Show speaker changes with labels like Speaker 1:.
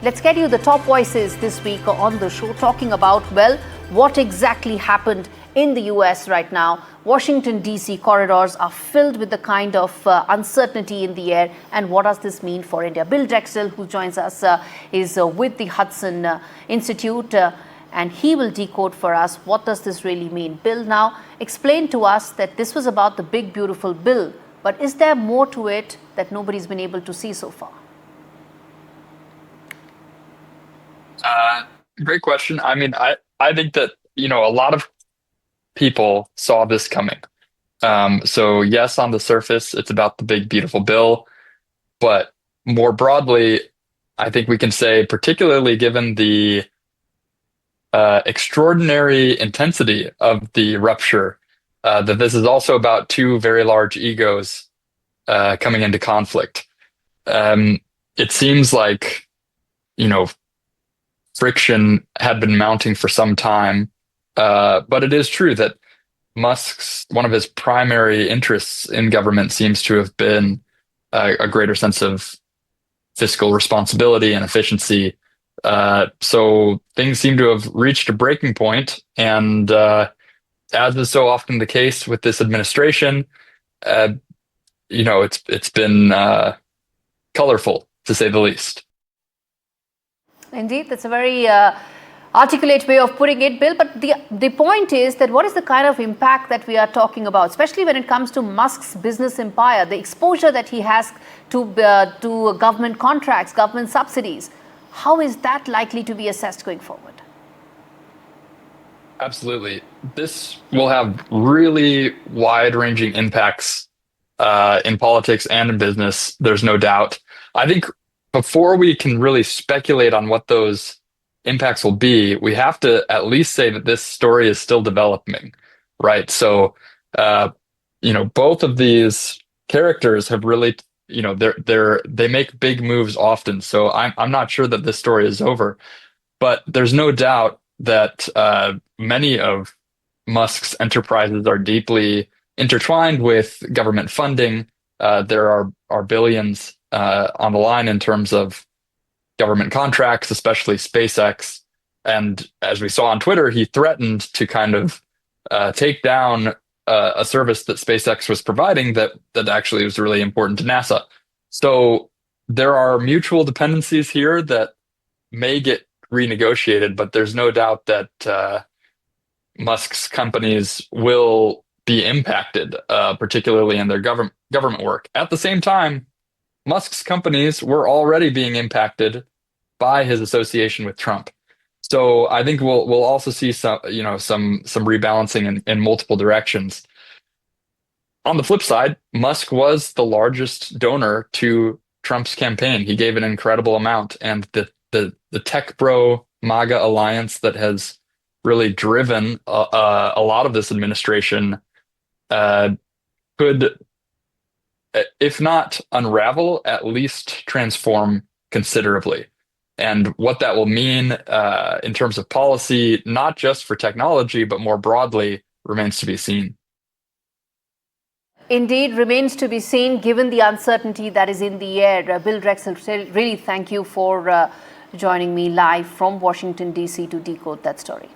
Speaker 1: Let's get you the top voices this week on the show, talking about, well, what exactly happened in the US right now. Washington, D.C. corridors are filled with the kind of uncertainty in the air. And what does this mean for India? Bill Drexel, who joins us, is with the Hudson Institute, and he will decode for us what does this really mean. Bill, now explain to us that this was about the big, beautiful bill. But is there more to it that nobody's been able to see so far?
Speaker 2: Great question. I mean, I think that, a lot of people saw this coming. So yes, on the surface, it's about the big, beautiful bill. But more broadly, I think we can say, particularly given the extraordinary intensity of the rupture, that this is also about two very large egos coming into conflict. It seems like, friction had been mounting for some time, but it is true that one of his primary interests in government seems to have been a greater sense of fiscal responsibility and efficiency. So things seem to have reached a breaking point, and as is so often the case with this administration, it's been colorful, to say the least.
Speaker 1: Indeed, that's a very articulate way of putting it, Bill. But the point is that what is the kind of impact that we are talking about, especially when it comes to Musk's business empire, the exposure that he has to government contracts, government subsidies? How is that likely to be assessed going forward?
Speaker 2: Absolutely. This will have really wide-ranging impacts in politics and in business. There's no doubt. I think before we can really speculate on what those impacts will be, we have to at least say that this story is still developing, right? So, both of these characters have really, they make big moves often. So I'm not sure that this story is over, but there's no doubt that many of Musk's enterprises are deeply intertwined with government funding. There are billions on the line in terms of government contracts, especially SpaceX. And as we saw on Twitter, he threatened to kind of take down a service that SpaceX was providing that actually was really important to NASA. So there are mutual dependencies here that may get renegotiated, but there's no doubt that Musk's companies will be impacted, particularly in their government work. At the same time, Musk's companies were already being impacted by his association with Trump. So I think we'll also see some rebalancing in multiple directions. On the flip side, Musk was the largest donor to Trump's campaign. He gave an incredible amount, and the tech bro MAGA alliance that has really driven a lot of this administration could, if not unravel, at least transform considerably. And what that will mean in terms of policy, not just for technology, but more broadly, remains to be seen.
Speaker 1: Indeed, remains to be seen given the uncertainty that is in the air. Bill Drexel, really thank you for joining me live from Washington, D.C. to decode that story.